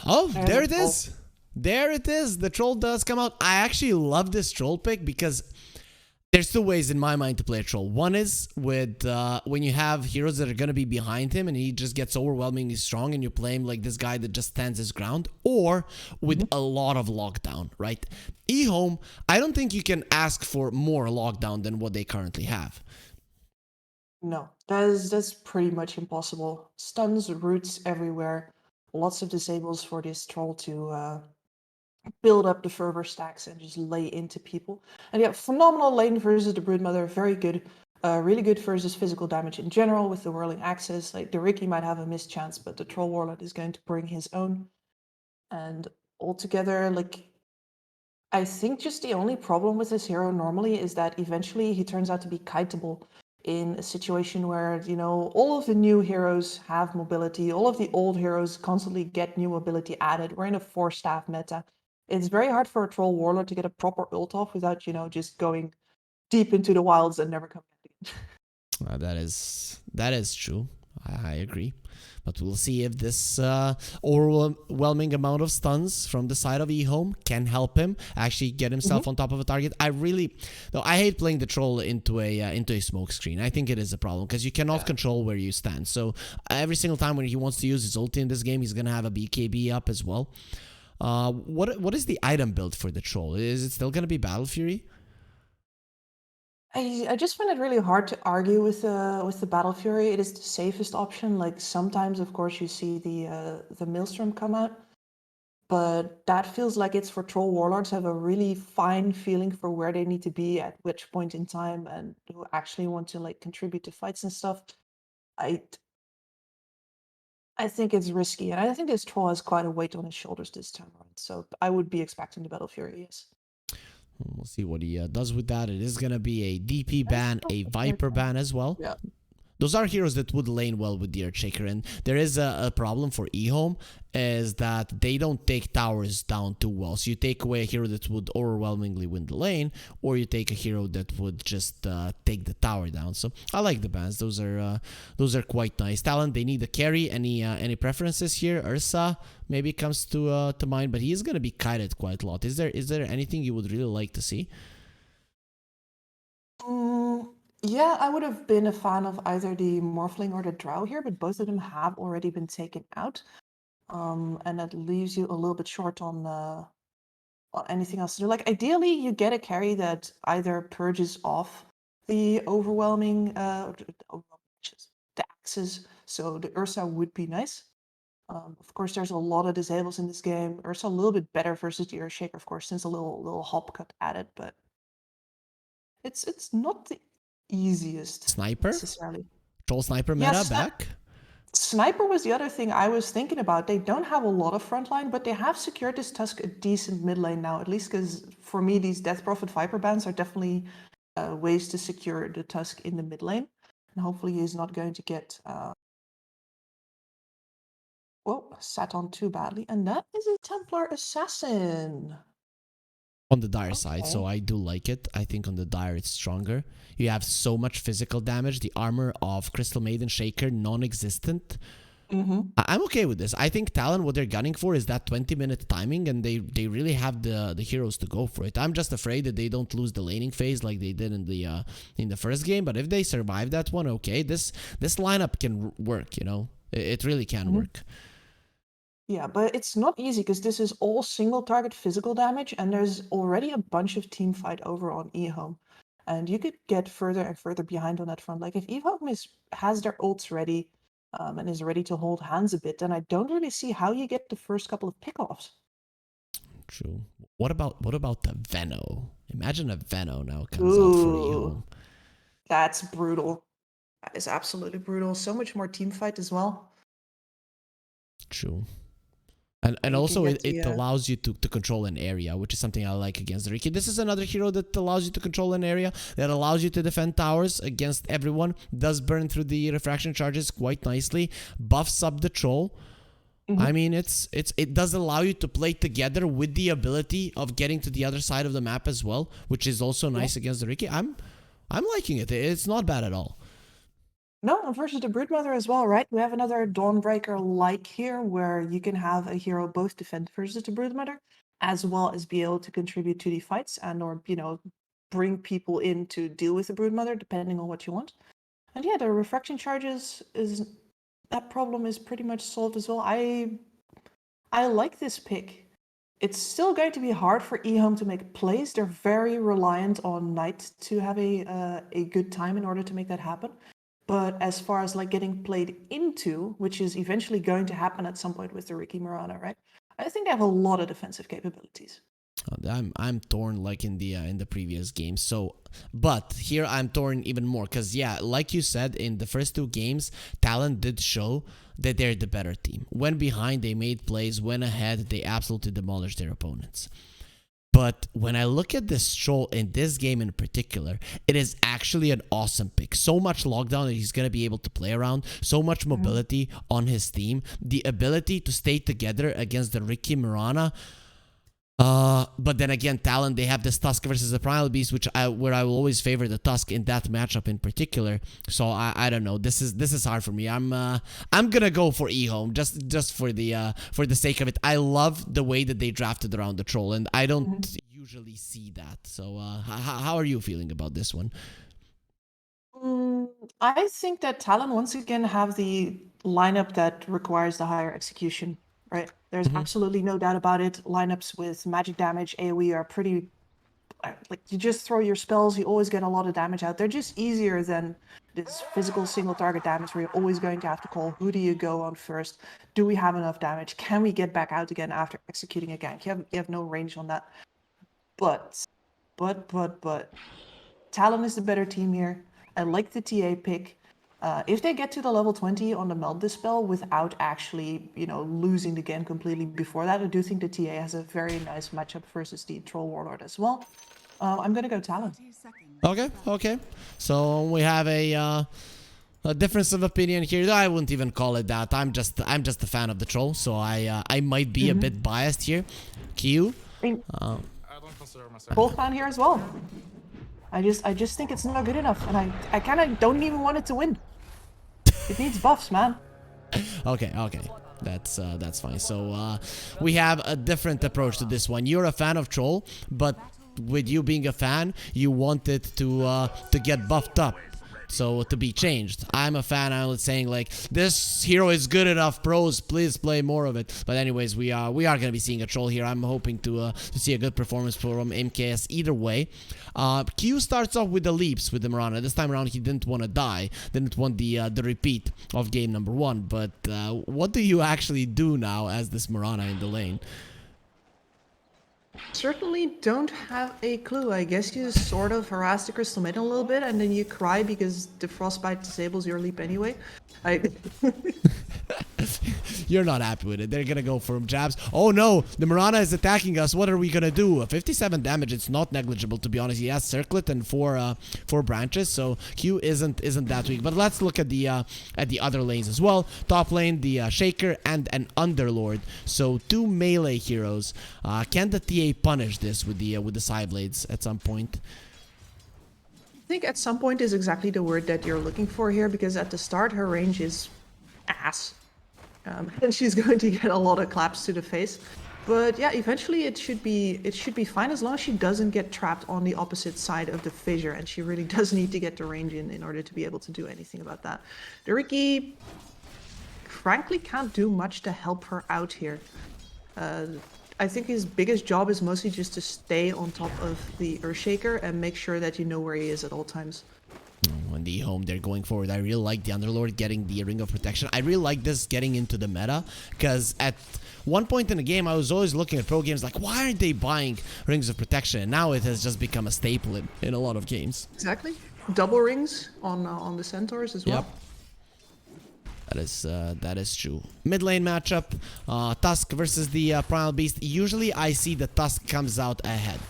Oh, There's there a it troll. is. There it is. The troll does come out. I actually love this troll pick because there's two ways in my mind to play a troll. One is with when you have heroes that are going to be behind him and he just gets overwhelmingly strong and you play him like this guy that just stands his ground, or with Mhm. a lot of lockdown, right? EHOME, I don't think you can ask for more lockdown than what they currently have. No, that's pretty much impossible. Stuns, roots everywhere. Lots of disables for this troll to build up the fervor stacks and just lay into people. And yeah, phenomenal lane versus the Broodmother, very good. Really good versus physical damage in general with the whirling axes. Like the Ricky might have a missed chance, but the Troll Warlord is going to bring his own. And altogether, like I think just the only problem with this hero normally is that eventually he turns out to be kiteable in a situation where, all of the new heroes have mobility, all of the old heroes constantly get new mobility added. We're in a 4-staff meta. It's very hard for a troll warlord to get a proper ult off without, just going deep into the wilds and never coming back again. That is true. I agree. But we'll see if this overwhelming amount of stuns from the side of EHOME can help him actually get himself on top of a target. I hate playing the troll into a smoke screen. I think it is a problem because you cannot control where you stand. So every single time when he wants to use his ulti in this game, he's gonna have a BKB up as well. What is the item build for the troll? Is it still gonna be Battle Fury? I just find it really hard to argue with the Battle Fury. It is the safest option. Like sometimes, of course, you see the Maelstrom come out, but that feels like it's for troll warlords have a really fine feeling for where they need to be at which point in time and who actually want to like contribute to fights and stuff. I I think it's risky, and I think this troll has quite a weight on his shoulders this time around. So I would be expecting the Battle Fury, yes. We'll see what he does with that. It is going to be a DP That's ban, not a the third Viper one. ban as well. Yeah. Those are heroes that would lane well with the Earthshaker, and there is a problem for EHOME is that they don't take towers down too well. So you take away a hero that would overwhelmingly win the lane, or you take a hero that would just take the tower down. So I like the bans. Those are quite nice. Talon, they need a carry. Any preferences here? Ursa maybe comes to mind, but he is gonna be kited quite a lot. Is there anything you would really like to see? Yeah, I would have been a fan of either the Morphling or the Drow here, but both of them have already been taken out. And that leaves you a little bit short on anything else to do. Like ideally, you get a carry that either purges off the overwhelming the axes. So the Ursa would be nice. Of course, there's a lot of disables in this game. Ursa a little bit better versus the Earthshaker, of course, since a little hop cut added, but it's not the easiest Sniper? necessarily. Troll sniper meta Yes, back? Sniper was the other thing I was thinking about. They don't have a lot of frontline, but they have secured this Tusk a decent mid lane now, at least because for me, these Death Prophet Viper bans are definitely ways to secure the Tusk in the mid lane. And hopefully he's not going to get sat on too badly. And that is a Templar Assassin. On the dire side, Okay. so I do like it. I think on the dire it's stronger. You have so much physical damage. The armor of Crystal Maiden Shaker non-existent. I'm okay with this. I think Talon, what they're gunning for is that 20-minute timing, and they really have the heroes to go for it. I'm just afraid that they don't lose the laning phase like they did in the first game. But if they survive that one, okay, this lineup can work. It really can work. Yeah, but it's not easy because this is all single target physical damage, and there's already a bunch of team fight over on eHome. And you could get further and further behind on that front. Like if eHome has their ults ready and is ready to hold hands a bit, then I don't really see how you get the first couple of pickoffs. True. What about the Veno? Imagine a Veno now comes out for eHome. That's brutal. That is absolutely brutal. So much more team fight as well. True. And also it allows you to control an area, which is something I like against the Riki. This is another hero that allows you to control an area, that allows you to defend towers against everyone, does burn through the refraction charges quite nicely, buffs up the troll. I mean, it does allow you to play together with the ability of getting to the other side of the map as well, which is also nice against the Riki. I'm liking it. It's not bad at all. No, versus the Broodmother as well, right? We have another Dawnbreaker-like here, where you can have a hero both defend versus the Broodmother, as well as be able to contribute to the fights and or, bring people in to deal with the Broodmother, depending on what you want. And yeah, the refraction charges that problem is pretty much solved as well. I like this pick. It's still going to be hard for EHOME to make plays. They're very reliant on Knight to have a good time in order to make that happen. But as far as like getting played into, which is eventually going to happen at some point with the Ricky Morana, right? I think they have a lot of defensive capabilities. I'm torn like in the previous game. So, but here I'm torn even more because yeah, like you said, in the first two games, Talon did show that they're the better team. Went behind, they made plays. Went ahead, they absolutely demolished their opponents. But when I look at this troll in this game in particular, it is actually an awesome pick. So much lockdown that he's going to be able to play around. So much mobility on his team. The ability to stay together against the Ricky Morana. But then again, Talon, they have this Tusk versus the Primal Beast, where I will always favor the Tusk in that matchup in particular. So I don't know. This is hard for me. I'm gonna go for EHOME just for the sake of it. I love the way that they drafted around the troll, and I don't usually see that. So how are you feeling about this one? I think that Talon once again have the lineup that requires the higher execution. Right. There's absolutely no doubt about it. Lineups with magic damage, AoE are pretty, like, you just throw your spells, you always get a lot of damage out. They're just easier than this physical single target damage where you're always going to have to call, who do you go on first? Do we have enough damage? Can we get back out again after executing a gank? You have no range on that. But, Talon is the better team here. I like the TA pick. If they get to the level 20 on the Meld Dispel without actually, losing the game completely before that, I do think the TA has a very nice matchup versus the Troll Warlord as well. I'm gonna go Talon. Okay. So we have a difference of opinion here. I wouldn't even call it that. I'm just a fan of the troll, so I might be a bit biased here. Q. I don't consider myself troll fan here as well. I just think it's not good enough, and I kind of don't even want it to win. It needs buffs, man. Okay. That's fine. So we have a different approach to this one. You're a fan of troll, but with you being a fan, you want it to get buffed up. So to be changed. I'm a fan. I'm saying like this hero is good enough. Pros, please play more of it. But anyways, we are gonna be seeing a troll here. I'm hoping to see a good performance from MKS either way. Q starts off with the leaps with the Morana. This time around he didn't want to die. Didn't want the repeat of game number 1. But what do you actually do now as this Morana in the lane? Certainly don't have a clue. I guess you sort of harass the Crystal Maiden a little bit, and then you cry because the Frostbite disables your leap anyway. You're not happy with it. They're gonna go for jabs. Oh no, the Morana is attacking us. What are we gonna do? 57 damage. It's not negligible, to be honest. He has Circlet and four branches, so Q isn't that weak. But let's look at the other lanes as well. Top lane, the Shaker and an Underlord. So 2 melee heroes. Can the TA punish this with the Psyblades at some point? I think at some point is exactly the word that you're looking for here, because at the start her range is ass. And she's going to get a lot of claps to the face. But yeah, eventually it should be fine as long as she doesn't get trapped on the opposite side of the fissure, and she really does need to get the range in order to be able to do anything about that. The Ricky, frankly, can't do much to help her out here. I think his biggest job is mostly just to stay on top of the Earthshaker and make sure that you know where he is at all times. On the home, they're going forward. I really like the Underlord getting the Ring of Protection. I really like this getting into the meta, because at one point in the game, I was always looking at pro games like, why aren't they buying Rings of Protection? And now it has just become a staple in a lot of games. Exactly. Double rings on the Centaurs as well. Yep. That is true. Mid lane matchup, Tusk versus the Primal Beast. Usually I see the Tusk comes out ahead.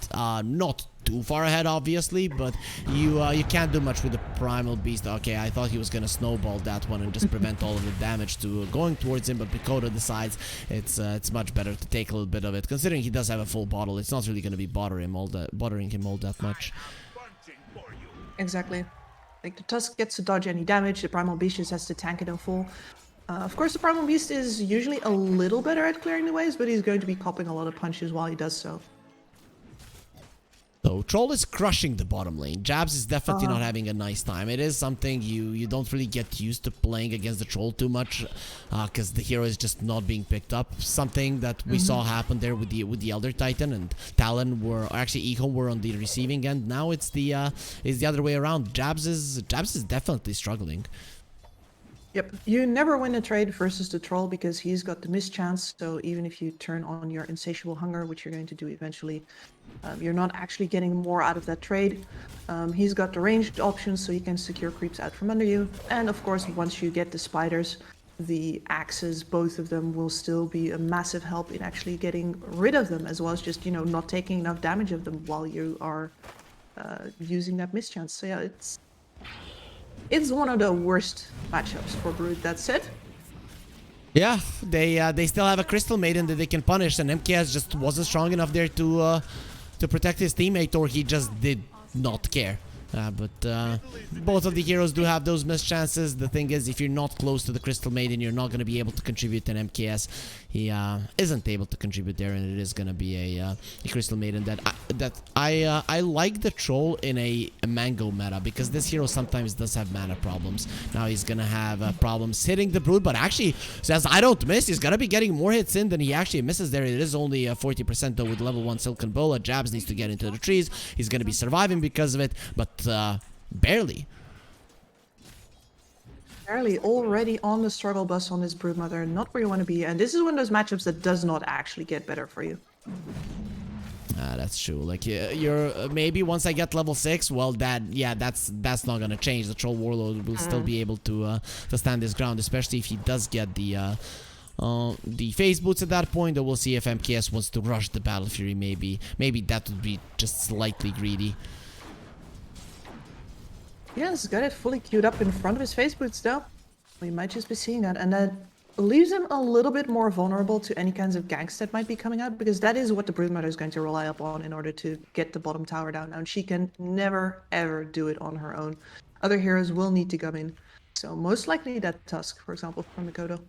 Not too far ahead, obviously, but you can't do much with the Primal Beast. Okay, I thought he was gonna snowball that one and just prevent all of the damage to going towards him, but Picota decides it's much better to take a little bit of it. Considering he does have a full bottle, it's not really gonna be bothering him all that much. Exactly. Like, the Tusk gets to dodge any damage, the Primal Beast just has to tank it in full. Of course, the Primal Beast is usually a little better at clearing the waves, but he's going to be copping a lot of punches while he does so. So Troll is crushing the bottom lane. Jabs is definitely not having a nice time. It is something you don't really get used to playing against the Troll too much, because the hero is just not being picked up. Something that we saw happen there with the Elder Titan, and Talon were actually EHOME were on the receiving end. Now it's the other way around. Jabs is definitely struggling. Yep, you never win a trade versus the Troll because he's got the mischance, so even if you turn on your Insatiable Hunger, which you're going to do eventually, you're not actually getting more out of that trade. He's got the ranged options, so you can secure creeps out from under you, and of course, once you get the spiders, the axes, both of them, will still be a massive help in actually getting rid of them, as well as just, you know, not taking enough damage of them while you are using that mischance. So yeah, it's one of the worst matchups for Brood, that said. Yeah, they still have a Crystal Maiden that they can punish, and MKS just wasn't strong enough there to protect his teammate, or he just did not care. But both of the heroes do have those missed chances. The thing is, if you're not close to the Crystal Maiden, you're not going to be able to contribute to an MKS. He isn't able to contribute there, and it is going to be a Crystal Maiden that I like the Troll in a Mango meta, because this hero sometimes does have mana problems. Now he's going to have problems hitting the Brood, but actually says I don't miss. He's going to be getting more hits in than he actually misses there. It is only 40% though with level 1 Silken Bola. Jabs needs to get into the trees. He's going to be surviving because of it, but barely. Barely, already on the struggle bus on this Broodmother, not where you want to be, and this is one of those matchups that does not actually get better for you. That's true. Like you're maybe once I get level 6, well, that's not gonna change. The Troll Warlord will still be able to stand his ground, especially if he does get the phase boots at that point. Or we'll see if MKS wants to rush the Battle Fury. Maybe that would be just slightly greedy. Yeah, he's got it fully queued up in front of his phase boots though. We might just be seeing that, and that leaves him a little bit more vulnerable to any kinds of ganks that might be coming out, because that is what the Broodmother is going to rely upon in order to get the bottom tower down. And she can never ever do it on her own. Other heroes will need to come in. So most likely that Tusk, for example, from Mikoto.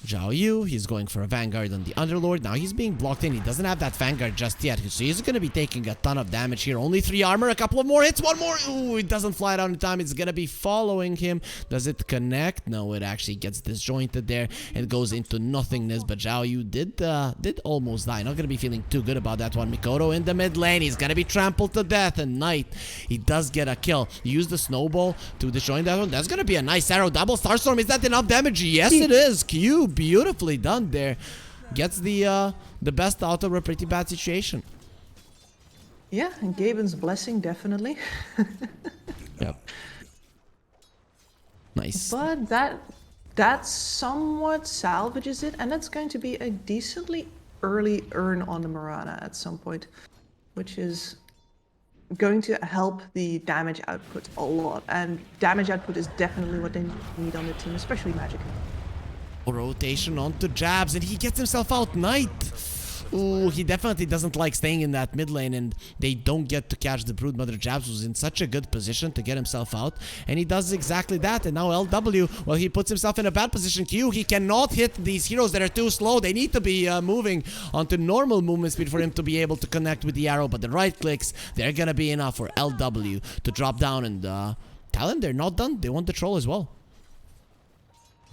Zhao Yu, he's going for a Vanguard on the Underlord. Now he's being blocked in. He doesn't have that Vanguard just yet. So he's going to be taking a ton of damage here. Only 3 armor, a couple of more hits, one more. Ooh, it doesn't fly down in time. It's going to be following him. Does it connect? No, it actually gets disjointed there and goes into nothingness. But Zhao Yu did almost die. Not going to be feeling too good about that one. Mikoto in the mid lane. He's going to be trampled to death. And Knight, he does get a kill. Use the snowball to disjoin that one. That's going to be a nice arrow. Double Starstorm. Is that enough damage? Yes, it is. Q. Beautifully done there. Gets the best out of a pretty bad situation. Yeah, and Gaben's blessing, definitely. Yep. Nice. But that somewhat salvages it, and that's going to be a decently early earn on the Mirana at some point, which is going to help the damage output a lot. And damage output is definitely what they need on the team, especially Magic. Rotation onto Jabs, and he gets himself out. Knight. Ooh, he definitely doesn't like staying in that mid lane, and they don't get to catch the Broodmother. Jabs was in such a good position to get himself out, and he does exactly that. And now LW, well, he puts himself in a bad position. Q, he cannot hit these heroes that are too slow. They need to be moving onto normal movement speed for him to be able to connect with the arrow, but the right clicks, they're gonna be enough for LW to drop down. And Talon, they're not done. They want the Troll as well.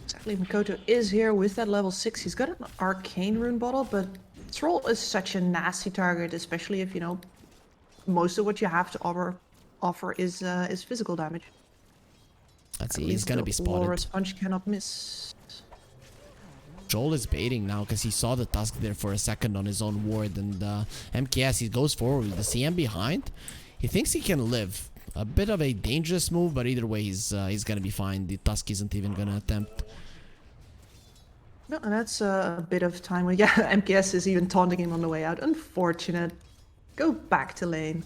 Exactly, Mikoto is here with that level 6. He's got an arcane rune bottle, but Troll is such a nasty target, especially if, you know, most of what you have to offer is physical damage. Let's see, he's gonna be spotted. Laura's punch cannot miss. Joel is baiting now because he saw the Tusk there for a second on his own ward, and MKS, he goes forward with the CM behind. He thinks he can live. A bit of a dangerous move, but either way, he's gonna be fine. The Tusk isn't even gonna attempt. No, and that's a bit of time where, yeah, MKS is even taunting him on the way out. Unfortunate. Go back to lane.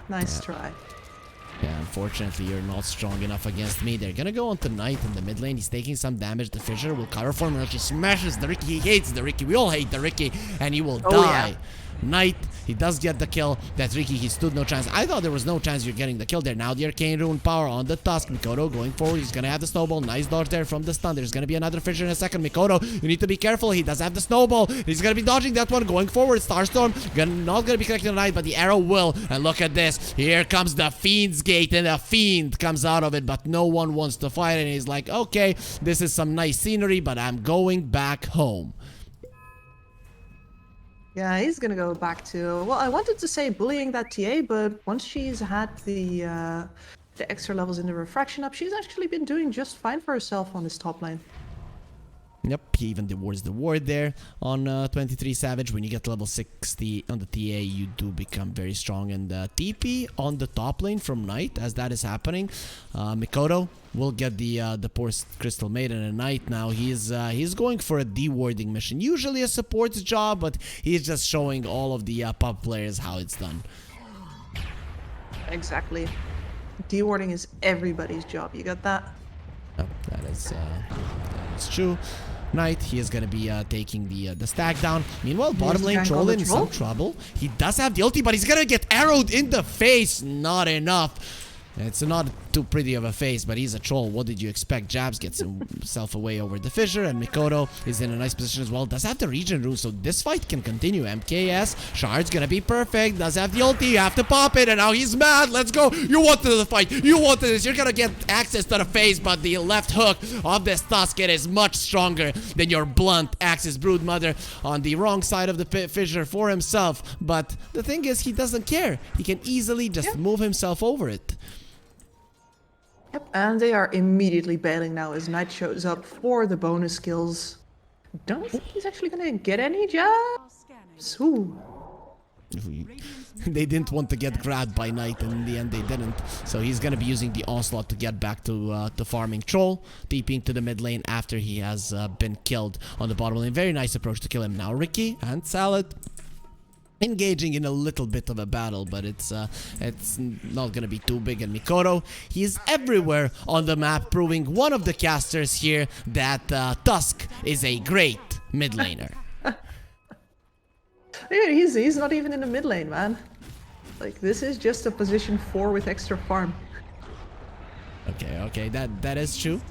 Nice try. Yeah, unfortunately, you're not strong enough against me. They're gonna go on to Knight in the mid lane. He's taking some damage. The Fissure will cover for him. He smashes the Riki. He hates the Riki. We all hate the Riki, and he will die. Knight, he does get the kill. That's Ricky, he stood no chance. I thought there was no chance you're getting the kill there. Now the Arcane Rune power on the Tusk. Mikoto going forward, he's gonna have the snowball. Nice dodge there from the stun. There's gonna be another fissure in a second. Mikoto, you need to be careful. He does have the snowball. He's gonna be dodging that one going forward. Starstorm, not gonna be connecting the Knight, but the arrow will. And look at this. Here comes the Fiend's Gate, and the Fiend comes out of it, but no one wants to fight. And he's like, okay, this is some nice scenery, but I'm going back home. Yeah, he's gonna go back to, well, I wanted to say bullying that TA, but once she's had the extra levels in the refraction up, she's actually been doing just fine for herself on this top lane. Yep, he even rewards the ward there on 23 Savage. When you get level 60 on the TA, you do become very strong. And TP on the top lane from Knight, as that is happening. Mikoto will get the poor Crystal Maiden, and Knight now he's going for a dewarding mission. Usually a support's job, but he's just showing all of the pub players how it's done. Exactly. Dewarding is everybody's job. You got that? Oh, that is true. Knight, he is going to be taking the stack down. Meanwhile, bottom lane Troll in some trouble. He does have the ulti, but he's going to get arrowed in the face. Not enough. It's not too pretty of a face, but he's a troll. What did you expect? Jabs gets himself away over the fissure, and Mikoto is in a nice position as well. Does have the regen rune, so this fight can continue. MKS, Shard's gonna be perfect. Does have the ulti, you have to pop it, and now he's mad. Let's go. You wanted the fight. You wanted this. You're gonna get access to the face, but the left hook of this Tusk is much stronger than your blunt Axis Broodmother on the wrong side of the fissure for himself. But the thing is, he doesn't care. He can easily just move himself over it. Yep, and they are immediately bailing now as Knight shows up for the bonus skills. Don't think he's actually gonna get any jabs. Ooh. They didn't want to get grabbed by Knight, and in the end they didn't. So he's gonna be using the Onslaught to get back to farming Troll, TPing to the mid lane after he has been killed on the bottom lane. Very nice approach to kill him. Now Ricky and Salad engaging in a little bit of a battle, but it's not gonna be too big. And Mikoto, he's everywhere on the map, proving one of the casters here that Tusk is a great mid laner. Yeah, he's not even in the mid lane, man. Like, this is just a position 4 with extra farm. Okay, that is true.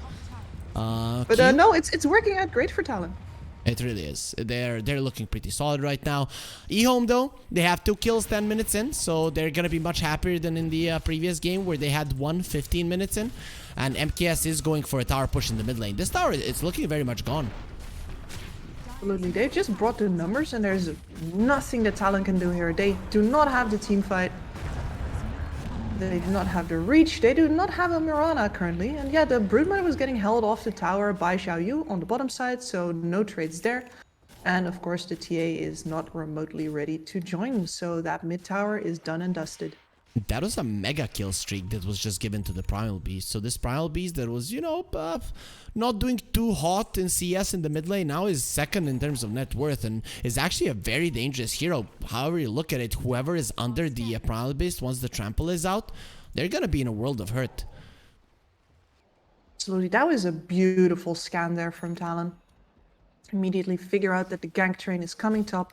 But no, it's working out great for Talon. It really is. They're looking pretty solid right now. EHOME though, they have 2 kills 10 minutes in, so they're gonna be much happier than in the previous game where they had 1 15 minutes in. And MKS is going for a tower push in the mid lane. This tower, it's looking very much gone. Absolutely, they've just brought the numbers, and there's nothing that Talon can do here. They do not have the team fight. They do not have the reach. They do not have a Mirana currently. And yeah, the Broodmother was getting held off the tower by Xiaoyu on the bottom side, so no trades there. And of course, the TA is not remotely ready to join, so that mid tower is done and dusted. That was a mega kill streak that was just given to the Primal Beast. So this Primal Beast that was, you know, not doing too hot in CS in the mid lane, now is second in terms of net worth and is actually a very dangerous hero. However you look at it, whoever is under the Primal Beast, once the trample is out, they're gonna be in a world of hurt. Absolutely, that was a beautiful scan there from Talon. Immediately figure out that the gank train is coming top,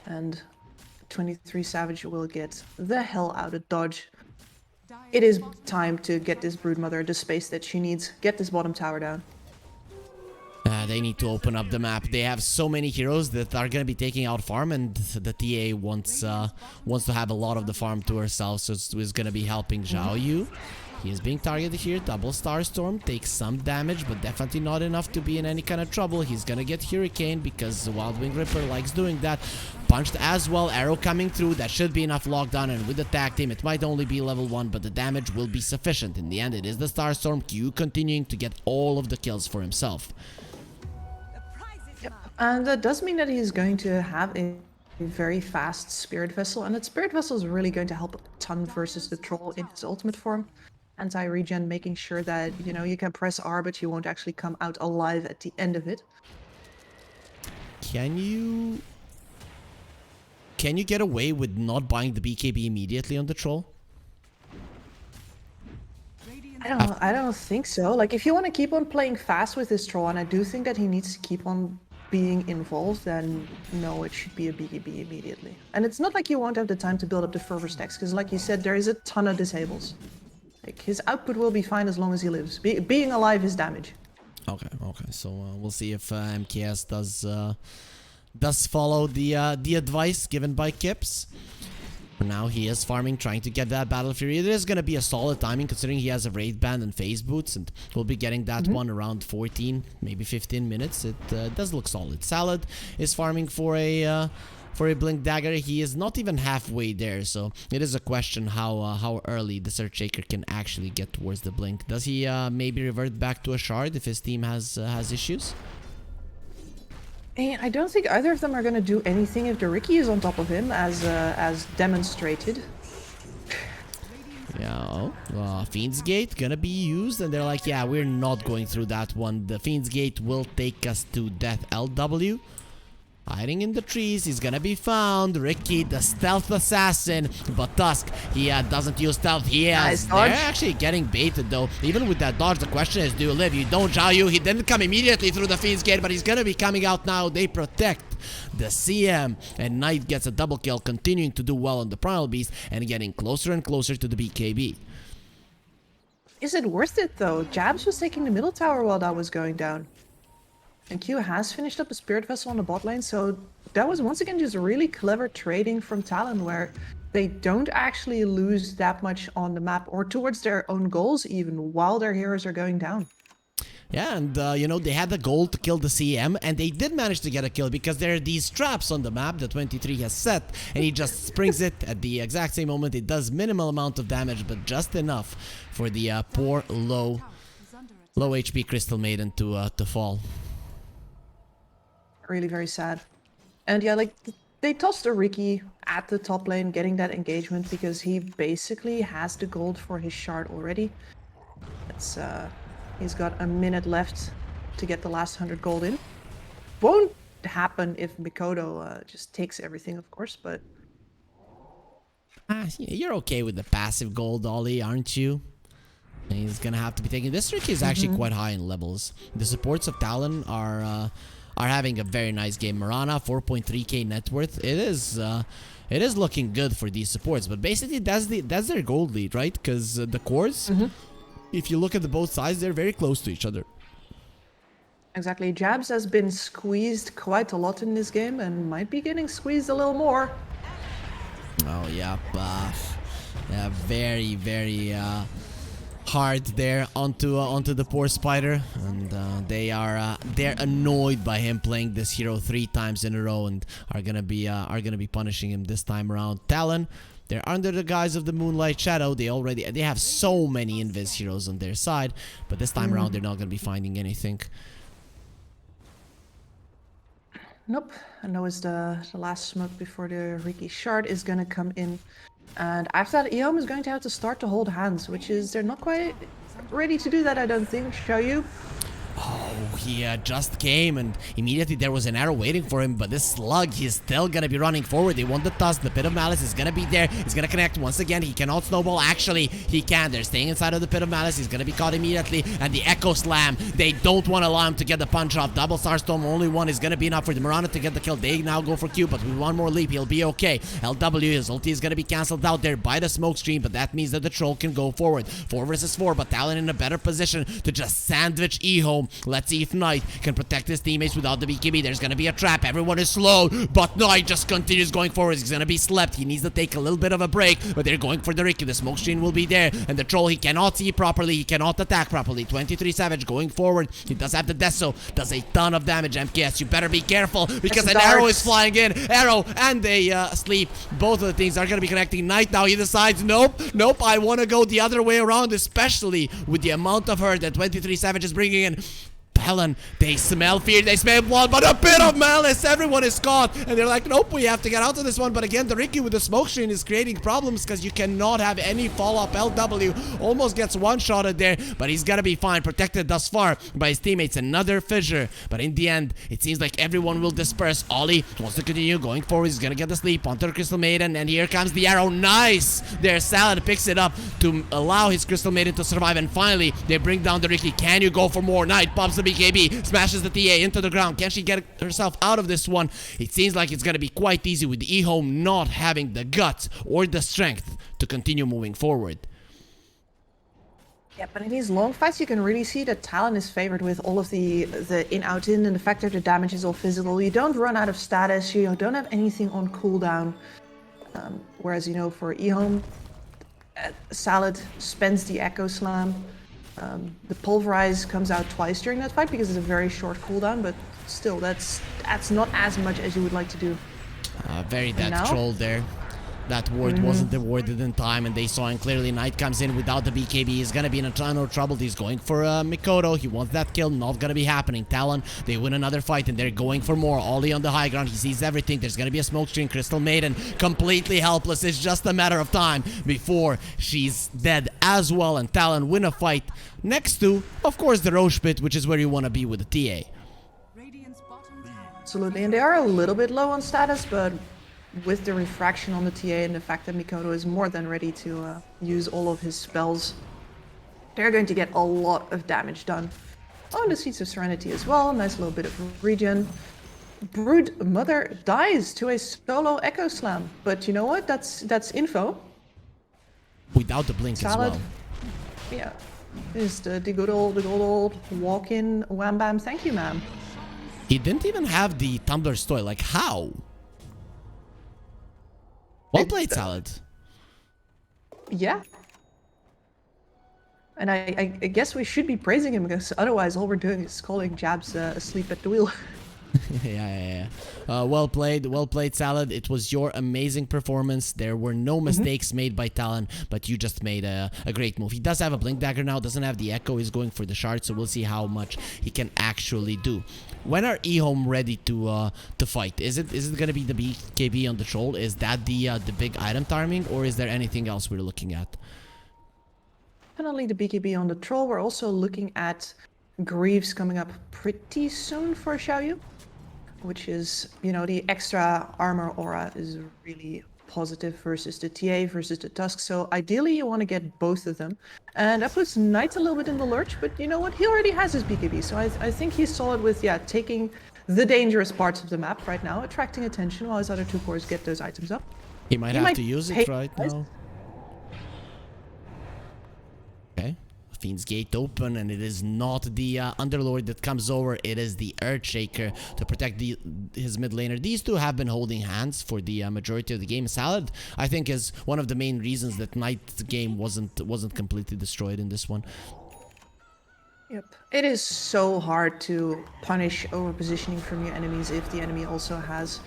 and 23 Savage will get the hell out of dodge. It is time to get this Broodmother the space that she needs. Get this bottom tower down. They need to open up the map. They have so many heroes that are going to be taking out farm, and the TA wants to have a lot of the farm to herself, so it's going to be helping Zhao Yu. He is being targeted here. Double Starstorm takes some damage, but definitely not enough to be in any kind of trouble. He's gonna get Hurricane because the Wild Wing Ripper likes doing that. Punched as well. Arrow coming through. That should be enough lockdown, and with the tag team, it might only be level 1, but the damage will be sufficient. In the end, it is the Starstorm Q continuing to get all of the kills for himself. Yep. And that does mean that he's going to have a very fast Spirit Vessel, and that Spirit Vessel is really going to help a ton versus the Troll in his ultimate form. Anti-regen, making sure that, you know, you can press R, but you won't actually come out alive at the end of it. Can you get away with not buying the BKB immediately on the Troll? I don't think so. Like, if you want to keep on playing fast with this Troll, and I do think that he needs to keep on being involved, then no, it should be a BKB immediately. And it's not like you won't have the time to build up the fervor stacks, because like you said, there is a ton of disables. Like, his output will be fine as long as he lives. Being alive is damage. Okay. So we'll see if MKS does follow the advice given by Kips. For now, he is farming, trying to get that Battle Fury. It is going to be a solid timing considering he has a raid band and phase boots, and we'll be getting that one around 14, maybe 15 minutes. It does look solid. Salad is farming for a Blink Dagger. He is not even halfway there, so it is a question how early the Search Shaker can actually get towards the Blink. Does he maybe revert back to a Shard if his team has issues? And I don't think either of them are going to do anything if the Riki is on top of him, as demonstrated. Yeah, Fiend's Gate gonna be used, and they're like, yeah, we're not going through that one. The Fiend's Gate will take us to death. LW hiding in the trees, he's gonna be found. Riki, the stealth assassin, but Tusk, he doesn't use stealth. Nice dodge. They're actually getting baited though. Even with that dodge, the question is, do you live? You don't, Zhao Yu. He didn't come immediately through the Fiend's Gate, but he's gonna be coming out now. They protect the CM, and Knight gets a double kill, continuing to do well on the Primal Beast and getting closer and closer to the BKB. Is it worth it though? Jabs was taking the middle tower while that was going down. And Q has finished up a Spirit Vessel on the bot lane, so that was once again just really clever trading from Talon, where they don't actually lose that much on the map or towards their own goals even while their heroes are going down. Yeah, and you know, they had the goal to kill the CM, and they did manage to get a kill because there are these traps on the map that 23 has set, and he just springs it at the exact same moment. It does minimal amount of damage, but just enough for the poor low HP Crystal Maiden to fall. Really very sad. And yeah, like, they tossed a Riki at the top lane, getting that engagement because he basically has the gold for his shard already. It's he's got a minute left to get the last 100 gold in. Won't happen if Mikoto just takes everything, of course, but you're okay with the passive gold, Ollie, aren't you? He's gonna have to be taking this. Riki is actually quite high in levels. The supports of Talon are having a very nice game. Marana, 4.3k net worth. It is looking good for these supports, but basically that's their gold lead, right? Because the cores, if you look at the both sides, they're very close to each other. Exactly. Jabs has been squeezed quite a lot in this game and might be getting squeezed a little more. Oh yeah, yeah, very hard there onto the poor Spider, and they're annoyed by him playing this hero 3 times in a row and are gonna be punishing him this time around. Talon, they're under the guise of the Moonlight Shadow. They have so many invis heroes on their side, but this time around they're not gonna be finding anything. Nope, and that was the last smoke before the Riki shard is gonna come in. And after that, EHOME is going to have to start to hold hands, which is, they're not quite ready to do that, I don't think. Show you. Oh, he just came, and immediately there was an arrow waiting for him, but this slug, he's still gonna be running forward. They want the Tusk. The Pit of Malice is gonna be there. He's gonna connect once again. He cannot snowball. Actually, he can. They're staying inside of the Pit of Malice. He's gonna be caught immediately, and the Echo Slam. They don't want to allow him to get the punch off. Double Starstorm, only one is gonna be enough for the Mirana to get the kill. They now go for Q, but with one more leap, he'll be okay. LW, his ulti is gonna be cancelled out there by the smoke screen, but that means that the Troll can go forward. 4 versus 4, but Talon in a better position to just sandwich EHOME. Let's see if Knight can protect his teammates without the BKB. There's gonna be a trap. Everyone is slow, but Knight just continues going forward. He's gonna be slept. He needs to take a little bit of a break, but they're going for the Riki. The smoke screen will be there, and the Troll, he cannot see properly. He cannot attack properly. 23 Savage going forward. He does have the Deso. Does a ton of damage. MKS, you better be careful because an arrow is flying in. Arrow and a sleep. Both of the things are gonna be connecting. Knight now, he decides, nope, I want to go the other way around, especially with the amount of hurt that 23 Savage is bringing in. Talon, they smell fear, they smell blood, but a bit of malice. Everyone is caught, and they're like, nope, we have to get out of this one. But again, the Riki with the smoke screen is creating problems because you cannot have any follow-up. LW almost gets one-shotted there, but he's gonna be fine, protected thus far by his teammates. Another fissure, but in the end, it seems like everyone will disperse. Ollie wants to continue going forward. He's gonna get the sleep onto the Crystal Maiden, and here comes the arrow. Nice! There, Salad picks it up to allow his Crystal Maiden to survive, and finally, they bring down the Riki. Can you go for more? Knight pops the BKB, smashes the TA into the ground. Can she get herself out of this one? It seems like it's gonna be quite easy with EHOME not having the guts or the strength to continue moving forward. Yeah, but in these long fights, you can really see that Talon is favored with all of the in-out in and the fact that the damage is all physical. You don't run out of status, you don't have anything on cooldown. Whereas, you know, for EHOME, Salad spends the Echo Slam. The Pulverize comes out twice during that fight because it's a very short cooldown, but still, that's not as much as you would like to do. Very dead troll there. That ward wasn't awarded in time, and they saw him clearly. Knight comes in without the BKB. He's gonna be in a ton of trouble. He's going for Mikoto. He wants that kill. Not gonna be happening. Talon, they win another fight, and they're going for more. Ollie on the high ground. He sees everything. There's gonna be a smoke screen. Crystal Maiden, completely helpless. It's just a matter of time before she's dead as well. And Talon win a fight next to, of course, the Roche Pit, which is where you want to be with the TA. Absolutely, and they are a little bit low on status, but with the refraction on the TA and the fact that Mikoto is more than ready to use all of his spells, they're going to get a lot of damage done. Oh, and the Seeds of Serenity as well. Nice little bit of regen. Brood Mother dies to a solo Echo Slam. But you know what? That's info. Without the blink Salad, as well. Yeah. Is the good old walk-in wham bam thank you, ma'am. He didn't even have the Tumbler Stoy. Like, how? Well played, Salad. Yeah. And I guess we should be praising him, because otherwise all we're doing is calling Jabs asleep at the wheel. Yeah. Well played, Salad. It was your amazing performance. There were no mistakes made by Talon, but you just made a great move. He does have a Blink Dagger now, doesn't have the Echo. He's going for the shard, so we'll see how much he can actually do. When are EHOME ready to fight? Is it gonna be the BKB on the troll? Is that the big item timing, or is there anything else we're looking at? Definitely the BKB on the troll. We're also looking at Greaves coming up pretty soon for Xiaoyu, which is, you know, the extra armor aura is really positive versus the TA versus the Tusk. So ideally you want to get both of them. And that puts Knight a little bit in the lurch, but you know what? He already has his BKB. So I think he's solid with, yeah, taking the dangerous parts of the map right now, attracting attention while his other two cores get those items up. He might have to use it right now. Okay. Fiend's Gate open, and it is not the Underlord that comes over, it is the Earthshaker to protect his mid laner. These two have been holding hands for the majority of the game. Salad, I think, is one of the main reasons that Knight's game wasn't completely destroyed in this one. Yep. It is so hard to punish overpositioning from your enemies if the enemy also has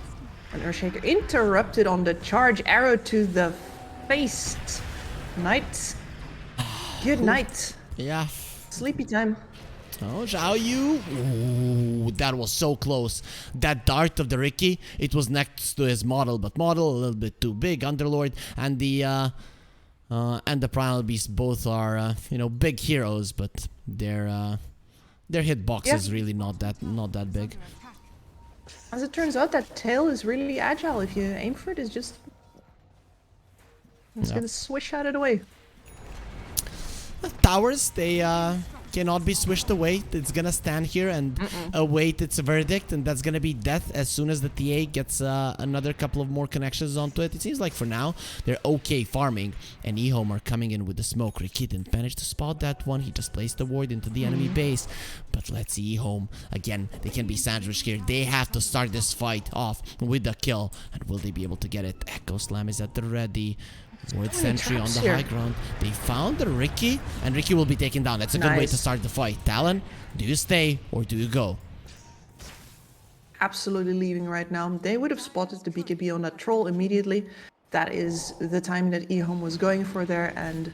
an Earthshaker. Interrupted on the charge, arrow to the face. Knight. Good night. Yeah. Sleepy time. Oh, Xiaoyu. Ooh, that was so close. That dart of the Ricky, it was next to his model, but model a little bit too big. Underlord and the Primal Beast both are you know, big heroes, but their hitbox is really not that big. As it turns out, that tail is really agile. If you aim for it, it's gonna swish out of the way. Towers, they cannot be swished away. It's gonna stand here and await its verdict, and that's gonna be death as soon as the TA gets another couple of more connections onto it. It seems like for now they're okay farming, and EHOME are coming in with the smoke. Ricky didn't manage to spot that one. He just placed the ward into the enemy base. But let's see, EHOME again, they can be sandwiched here. They have to start this fight off with the kill, and will they be able to get it? Echo Slam is at the ready. Ward Sentry on the high ground. They found the Ricky, and Ricky will be taken down. That's a good way to start the fight. Talon, do you stay or do you go? Absolutely leaving right now. They would have spotted the BKB on that troll immediately. That is the time that EHOME was going for there, and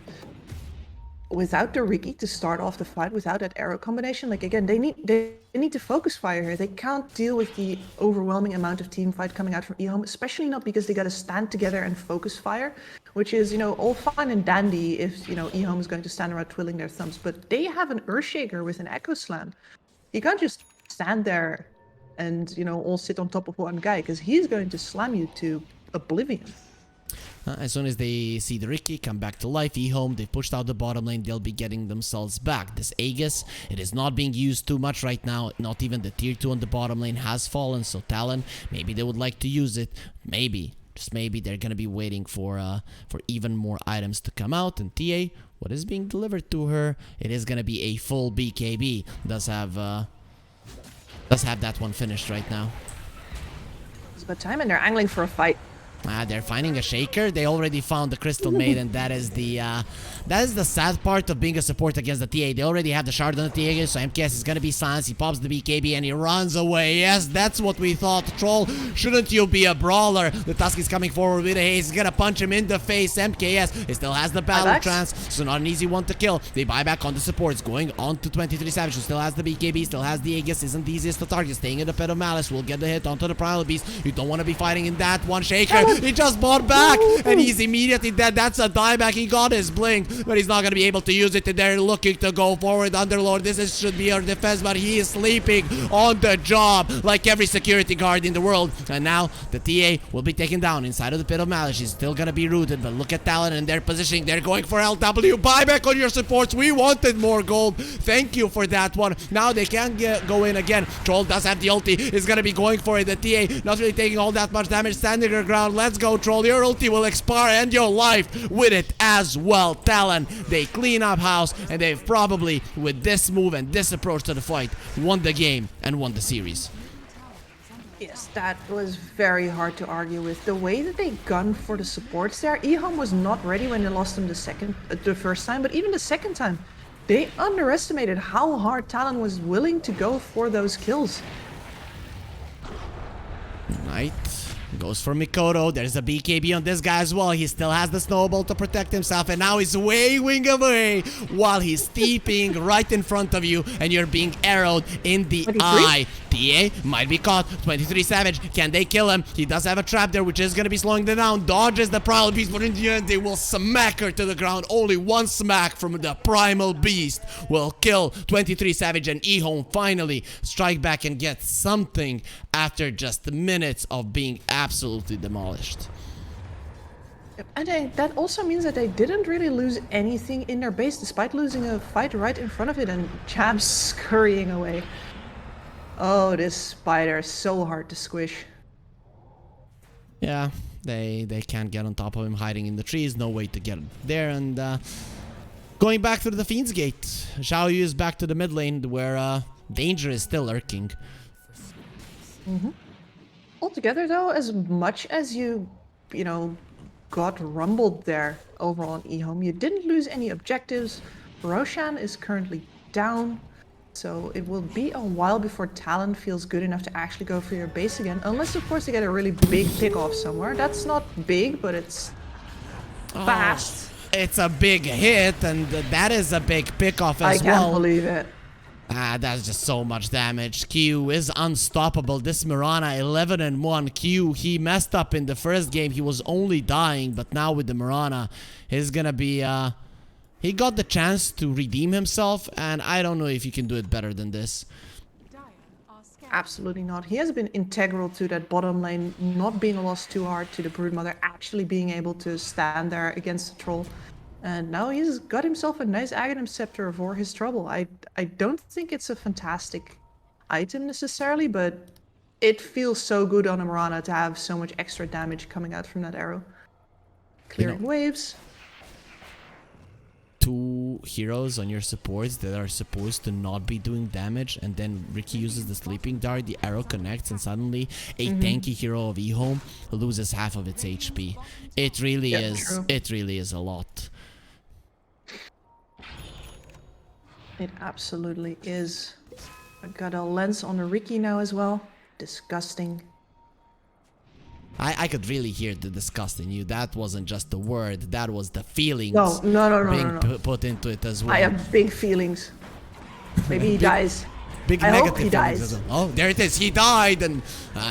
without the Ricky to start off the fight, without that arrow combination, like again, they need to focus fire here. They can't deal with the overwhelming amount of team fight coming out from EHOME, especially not because they got to stand together and focus fire, which is, you know, all fine and dandy if, you know, EHOME is going to stand around twiddling their thumbs, but they have an Earthshaker with an Echo Slam. You can't just stand there and, you know, all sit on top of one guy, because he's going to slam you to oblivion. As soon as they see the Riki come back to life, EHOME, they've pushed out the bottom lane, they'll be getting themselves back. This Aegis, it is not being used too much right now, not even the tier 2 on the bottom lane has fallen, so Talon, maybe they would like to use it, maybe, just maybe they're gonna be waiting for even more items to come out, and TA, what is being delivered to her, it is gonna be a full BKB, does have that one finished right now. It's about time and they're angling for a fight. They're finding a shaker. They already found the Crystal Maiden. That is the sad part of being a support against the TA. They already have the shard on the TA, so MKS is gonna be silenced. He pops the BKB and he runs away. Yes, that's what we thought. Troll, shouldn't you be a brawler? The Tusk is coming forward with a haze. He's gonna punch him in the face. MKS, he still has the battle trance, so not an easy one to kill. They buy back on the supports, going on to 23 Savage, who still has the BKB, still has the Aegis. Isn't the easiest to target. Staying in the Pit of Malice will get the hit onto the Primal Beast. You don't want to be fighting in that one. Shaker, he just bought back and he's immediately dead. That's a dieback. He got his blink, but he's not going to be able to use it. They're looking to go forward. Underlord, should be our defense, but he is sleeping on the job like every security guard in the world. And now the TA will be taken down inside of the Pit of Malice. He's still going to be rooted, but look at Talon and their positioning. They're going for LW. Buyback on your supports. We wanted more gold. Thank you for that one. Now they can go in again. Troll does have the ulti. Is going to be going for it. The TA not really taking all that much damage. Standing her ground. Let's go, Troll. Your ulti will expire and your life with it as well. Talon, they clean up house and they've probably, with this move and this approach to the fight, won the game and won the series. Yes, that was very hard to argue with. The way that they gunned for the supports there, EHOME was not ready when they lost them the first time, but even the second time, they underestimated how hard Talon was willing to go for those kills. Right. Goes for Mikoto. There's a BKB on this guy as well. He still has the snowball to protect himself, and now he's waving away while he's steeping right in front of you, and you're being arrowed in the eye. TA might be caught. 23 Savage. Can they kill him? He does have a trap there, which is going to be slowing them down. Dodges the Primal Beast, but in the end, they will smack her to the ground. Only one smack from the Primal Beast will kill 23 Savage, and EHOME finally strike back and get something after just minutes of being absolutely demolished. And that also means that they didn't really lose anything in their base, despite losing a fight right in front of it and Champs scurrying away. Oh, this spider is so hard to squish. Yeah, they can't get on top of him, hiding in the trees. No way to get there, and going back through the Fiend's Gate. Xiaoyu is back to the mid lane, where danger is still lurking. Altogether, though, as much as you know, got rumbled there overall on EHOME, you didn't lose any objectives. Roshan is currently down, so it will be a while before Talon feels good enough to actually go for your base again, unless, of course, they get a really big pick-off somewhere. That's not big, but it's fast. It's a big hit, and that is a big pick-off as well. I can't believe it. That's just so much damage. Q is unstoppable. This Mirana 11-1. Q, he messed up in the first game. He was only dying, but now with the Mirana, he's gonna be, he got the chance to redeem himself, and I don't know if you can do it better than this. Absolutely not. He has been integral to that bottom lane, not being lost too hard to the Broodmother, actually being able to stand there against the Troll. And now he's got himself a nice Aghanim Scepter for his trouble. I don't think it's a fantastic item necessarily, but it feels so good on a Mirana to have so much extra damage coming out from that arrow. Clearing waves. Two heroes on your supports that are supposed to not be doing damage, and then Riki uses the sleeping dart, the arrow connects, and suddenly a tanky hero of EHOME loses half of its HP. It really is. True. It really is a lot. It absolutely is. I got a lens on the Riki now as well. Disgusting. I could really hear the disgust in you. That wasn't just the word. That was the feelings being put into it as well. I have big feelings. Maybe he dies. Big I negative hope he dies. Oh, there it is. He died, and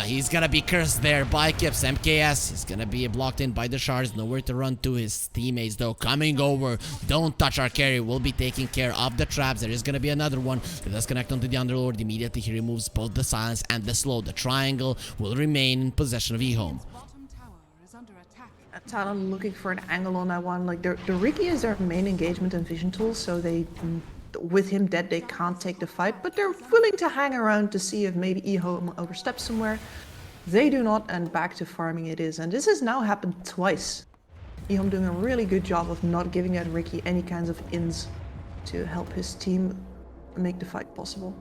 he's gonna be cursed there by Kips. MKS, he's gonna be blocked in by the shards. Nowhere to run to. His teammates, though, coming over. Don't touch our carry. We'll be taking care of the traps. There is gonna be another one. Let us connect onto the Underlord. Immediately, he removes both the silence and the slow. The triangle will remain in possession of EHOME. Talon looking for an angle on that one. Like the Riki is their main engagement and vision tool, so they, with him dead, they can't take the fight. But they're willing to hang around to see if maybe EHOME oversteps somewhere. They do not, and back to farming it is. And this has now happened twice. EHOME doing a really good job of not giving that Riki any kinds of ins to help his team make the fight possible.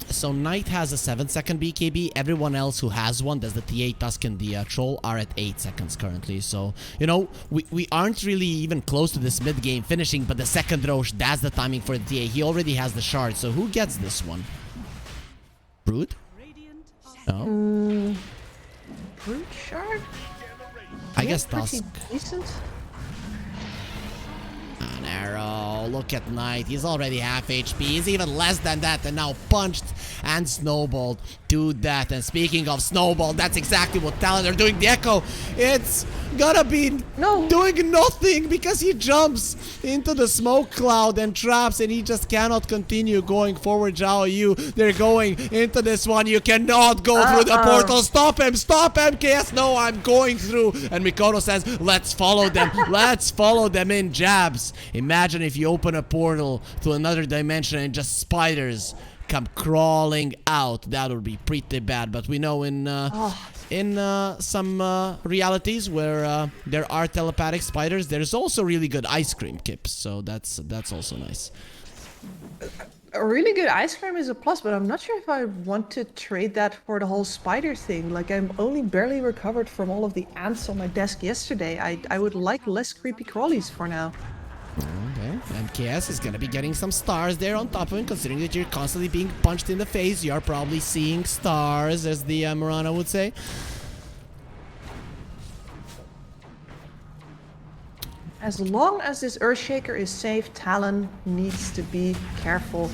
So Knight has a 7-second BKB. Everyone else who has one, there's the T8 Tusk and the Troll, are at 8 seconds currently. So, you know, we aren't really even close to this mid-game finishing, but the second Roche, that's the timing for the TA. He already has the shard, so who gets this one? Brood? No? Brute shard? I guess Tusk. Decent. An arrow. Look at Knight. He's already half HP. He's even less than that, and now punched and snowballed. Do that. And speaking of snowball, that's exactly what Talon are doing. The Echo, it's gonna be doing nothing because he jumps into the smoke cloud and traps, and he just cannot continue going forward. Zhao Yu, they're going into this one. You cannot go through the portal. Stop him. Stop MKS. No, I'm going through. And Mikoto says, let's follow them. Let's follow them in jabs. Imagine if you open a portal to another dimension and just spiders come crawling out. That would be pretty bad. But we know in some realities where there are telepathic spiders, there's also really good ice cream, Kips. So that's also nice. A really good ice cream is a plus, but I'm not sure if I want to trade that for the whole spider thing. Like, I'm only barely recovered from all of the ants on my desk yesterday. I would like less creepy crawlies for now. Okay, MKS is gonna be getting some stars there on top of him, considering that you're constantly being punched in the face. You are probably seeing stars, as the Murana would say. As long as this Earthshaker is safe, Talon needs to be careful.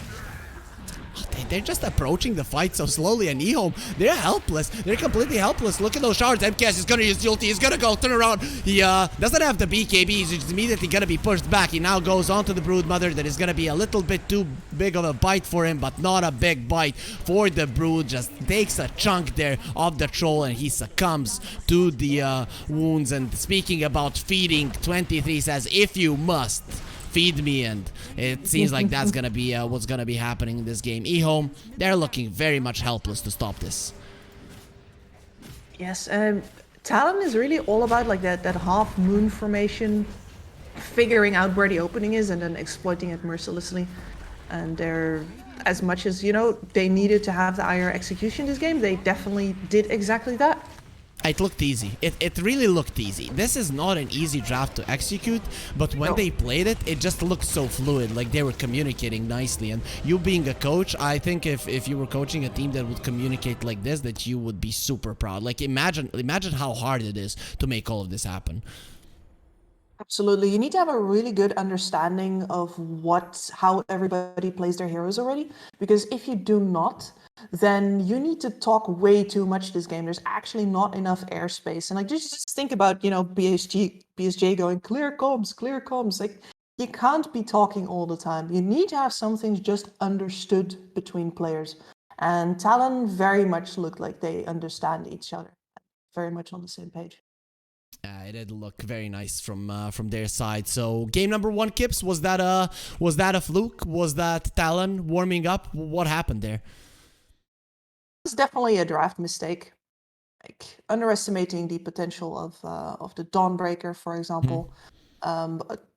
They're just approaching the fight so slowly, and EHOME, they're helpless. They're completely helpless. Look at those shards. MKS is gonna use the ulti. He's gonna go turn around. He doesn't have the BKB. He's just immediately gonna be pushed back. He now goes onto the Brood Mother. That is gonna be a little bit too big of a bite for him, but not a big bite for the Brood. Just takes a chunk there of the Troll, and he succumbs to the wounds. And speaking about feeding, 23 says, if you must, feed me, and it seems like that's gonna be what's gonna be happening in this game. EHOME, they're looking very much helpless to stop this. Yes, Talon is really all about like that half moon formation, figuring out where the opening is and then exploiting it mercilessly. And they're, as much as, you know, they needed to have the IR execution this game, they definitely did exactly that. It looked easy. It really looked easy. This is not an easy draft to execute, but when they played it, it just looked so fluid, like they were communicating nicely. And you being a coach, I think if you were coaching a team that would communicate like this, that you would be super proud. Like imagine how hard it is to make all of this happen. Absolutely. You need to have a really good understanding of how everybody plays their heroes already. Because if you do not, then you need to talk way too much this game. There's actually not enough airspace. And like just think about, you know, BSJ going clear comms. Like, you can't be talking all the time. You need to have some things just understood between players. And Talon very much looked like they understand each other. Very much on the same page. It did look very nice from their side. So game number 1, Kips, was that a fluke? Was that Talon warming up? What happened there? It's definitely a draft mistake. Like underestimating the potential of the Dawnbreaker, for example.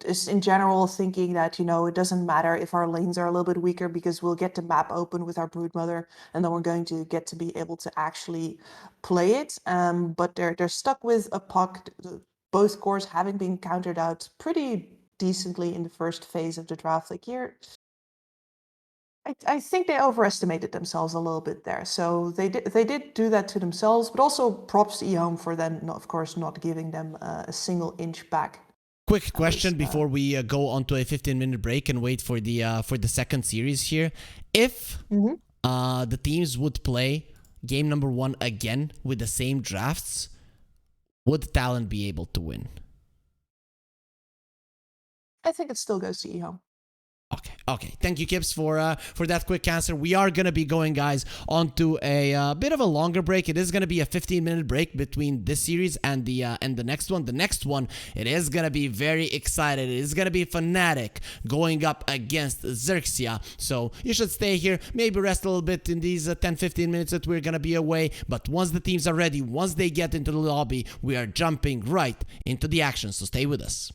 Just in general thinking that, you know, it doesn't matter if our lanes are a little bit weaker because we'll get the map open with our Broodmother and then we're going to get to be able to actually play it. But they're stuck with a puck, both cores having been countered out pretty decently in the first phase of the draft. Like here, I think they overestimated themselves a little bit there. So they did do that to themselves, but also props to EHOME for them, of course, not giving them a single inch back. Quick question before we go on to a 15-minute break and wait for the second series here. If the teams would play game number 1 again with the same drafts, would Talon be able to win? I think it still goes to EHOME. Okay. Thank you, Kips, for that quick answer. We are gonna be going, guys, onto a bit of a longer break. It is gonna be a 15-minute break between this series and the next one. The next one, it is gonna be very excited. It is gonna be Fnatic going up against Xerxia. So you should stay here, maybe rest a little bit in these 10-15 minutes that we're gonna be away. But once the teams are ready, once they get into the lobby, we are jumping right into the action. So stay with us.